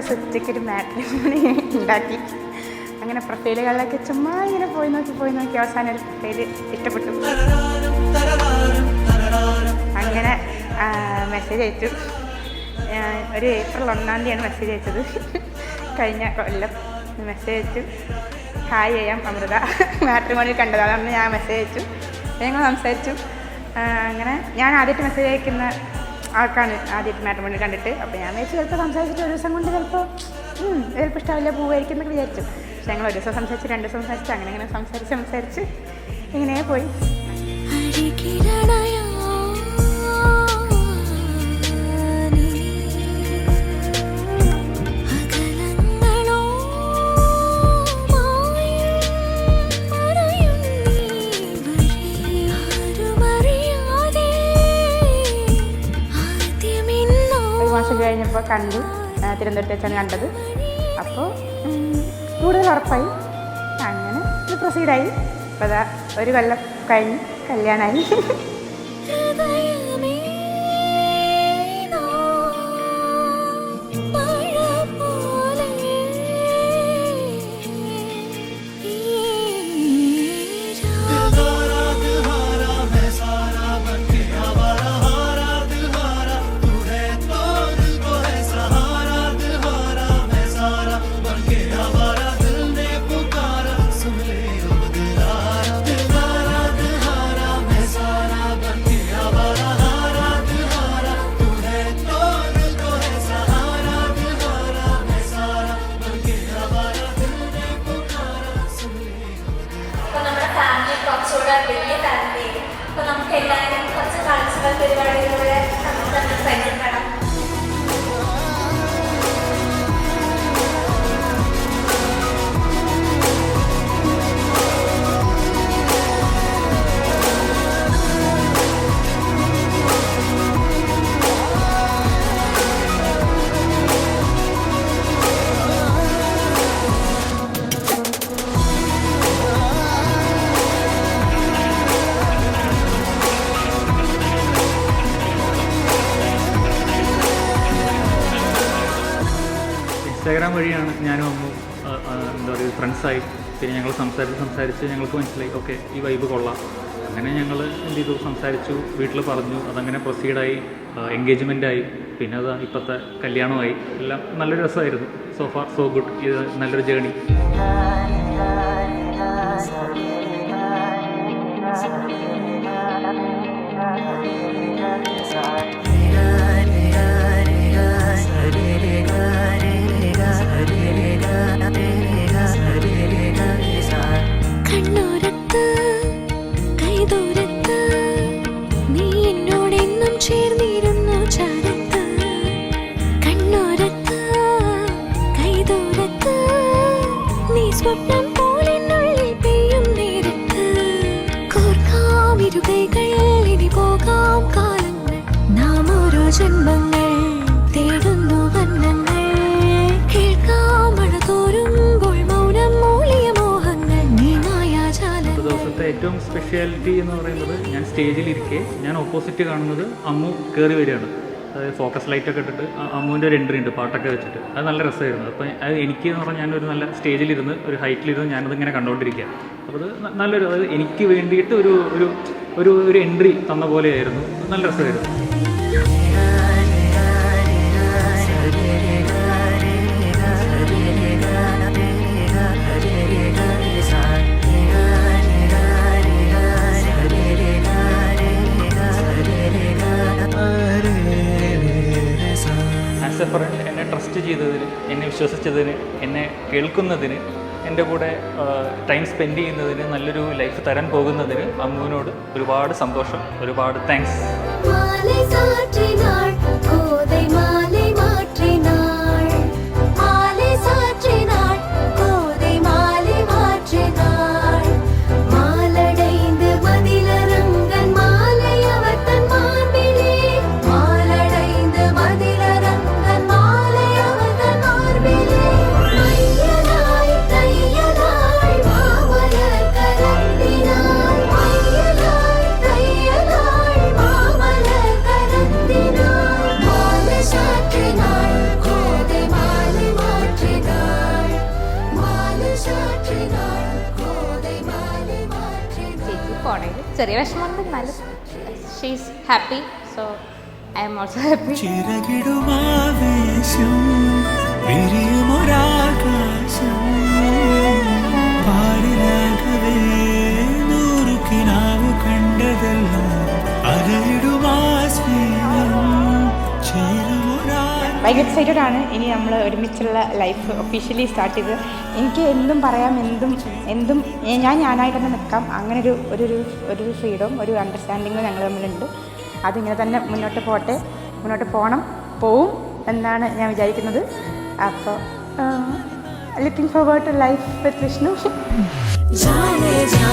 ദിവസം ഉച്ചയ്ക്കൊരു മാട്രിമോണി ഉണ്ടാക്കി. അങ്ങനെ പ്രൊഫൈലുകളിലൊക്കെ ചുമ്മാ ഇങ്ങനെ പോയി നോക്കി അവസാനം ഒരു പ്രൊഫൈല് ഇഷ്ടപ്പെട്ടു. അങ്ങനെ മെസ്സേജ് അയച്ചു. ഒരു ഏപ്രിൽ 1-ാം തീയതിയാണ് മെസ്സേജ് അയച്ചത്. കഴിഞ്ഞ കൊല്ലം മെസ്സേജ് അയച്ചു. ഹായ് ചെയ്യാം അമൃത, മാട്രിമോണിയിൽ കണ്ടത്. അതാണ് ഞാൻ മെസ്സേജ് അയച്ചു. ഞങ്ങൾ സംസാരിച്ചു. അങ്ങനെ ഞാൻ ആദ്യമായിട്ട് മെസ്സേജ് അയക്കുന്ന ആൾക്കാണ്, ആദ്യമായിട്ട് മാട്രിമോണിയിൽ കണ്ടിട്ട്. അപ്പോൾ ഞാൻ വിചാരിച്ചു ചിലപ്പോൾ സംസാരിച്ചിട്ട് ഒരു ദിവസം കൊണ്ട് ചിലപ്പോൾ ഇഷ്ടമില്ല പോവായിരിക്കും എന്നൊക്കെ വിചാരിച്ചു. പക്ഷെ ഞങ്ങൾ ഒരു ദിവസം സംസാരിച്ച് 2 ദിവസം സംസാരിച്ച് അങ്ങനെ സംസാരിച്ച് ഇങ്ങനെ പോയി. കഴിഞ്ഞപ്പോൾ കണ്ടു, തിരുവനന്തപുരത്ത് വെച്ചാണ് കണ്ടത്. അപ്പോൾ കൂടുതൽ ഉറപ്പായി. അങ്ങനെ ഇത് പ്രൊസീഡായി. അപ്പോൾ അതാ ഒരു കൊല്ലം കഴിഞ്ഞ് കല്യാണമായി. ഇൻസ്റ്റാഗ്രാം വഴിയാണ് ഞാനും അമ്മു എന്താ പറയുക ഫ്രണ്ട്സായി. പിന്നെ ഞങ്ങൾ സംസാരിച്ച് ഞങ്ങൾക്ക് മനസ്സിലായി ഓക്കെ ഈ വൈബ് കൊള്ളാം. അങ്ങനെ ഞങ്ങൾ എന്ത് ചെയ്തു, സംസാരിച്ചു, വീട്ടിൽ പറഞ്ഞു. അതങ്ങനെ പ്രൊസീഡായി, എൻഗേജ്മെൻറ്റായി. പിന്നെ അത് ഇപ്പോഴത്തെ കല്യാണമായി. എല്ലാം നല്ലൊരു രസമായിരുന്നു. So far so good. ഇത് നല്ലൊരു ജേണി. ഏറ്റവും സ്പെഷ്യാലിറ്റി എന്ന് പറയുന്നത്, ഞാൻ സ്റ്റേജിലിരിക്കെ ഞാൻ ഓപ്പോസിറ്റ് കാണുന്നത് അമ്മു കയറി വരികയാണ്. അതായത് ഫോക്കസ് ലൈറ്റൊക്കെ ഇട്ടിട്ട് അമ്മുവിൻ്റെ ഒരു എൻട്രി ഉണ്ട് പാട്ടൊക്കെ വെച്ചിട്ട്. അത് നല്ല രസമായിരുന്നു. അപ്പം അത് എനിക്ക് എന്ന് പറഞ്ഞാൽ ഞാനൊരു നല്ല സ്റ്റേജിലിരുന്ന് ഒരു ഹൈറ്റിലിരുന്ന് ഞാനതിങ്ങനെ കണ്ടുകൊണ്ടിരിക്കുക. അപ്പോൾ അത് നല്ലൊരു, അതായത് എനിക്ക് വേണ്ടിയിട്ട് ഒരു ഒരു ഒരു ഒരു എൻട്രി തന്ന പോലെയായിരുന്നു. നല്ല രസമായിരുന്നു. ആസ് എ ഫ്രണ്ട് എന്നെ ട്രസ്റ്റ് ചെയ്തതിന്, എന്നെ വിശ്വസിച്ചതിന്, എന്നെ കേൾക്കുന്നതിന്, എൻ്റെ കൂടെ ടൈം സ്പെൻഡ് ചെയ്യുന്നതിന്, നല്ലൊരു ലൈഫ് തരാൻ പോകുന്നതിന് അമ്മുവിനോട് ഒരുപാട് സന്തോഷം, ഒരുപാട് താങ്ക്സ്. shine. പോണേല് ചെറിയ വിഷമമുണ്ട്, എന്നാലും she's happy, so I am also happy. ഭയങ്കര എക്സൈറ്റഡ് ആണ്. ഇനി നമ്മൾ ഒരുമിച്ചുള്ള ലൈഫ് ഒഫീഷ്യലി സ്റ്റാർട്ട് ചെയ്ത് എനിക്ക് എന്തും പറയാം, എന്തും ഞാനായിട്ട് തന്നെ നിൽക്കാം. അങ്ങനെ ഒരു ഫ്രീഡം, ഒരു അണ്ടർസ്റ്റാൻഡിങ് ഞങ്ങൾ തമ്മിലുണ്ട്. അതിങ്ങനെ തന്നെ മുന്നോട്ട് പോവും എന്നാണ് ഞാൻ വിചാരിക്കുന്നത്. അപ്പോൾ looking forward to life with Vishnu. जाने जा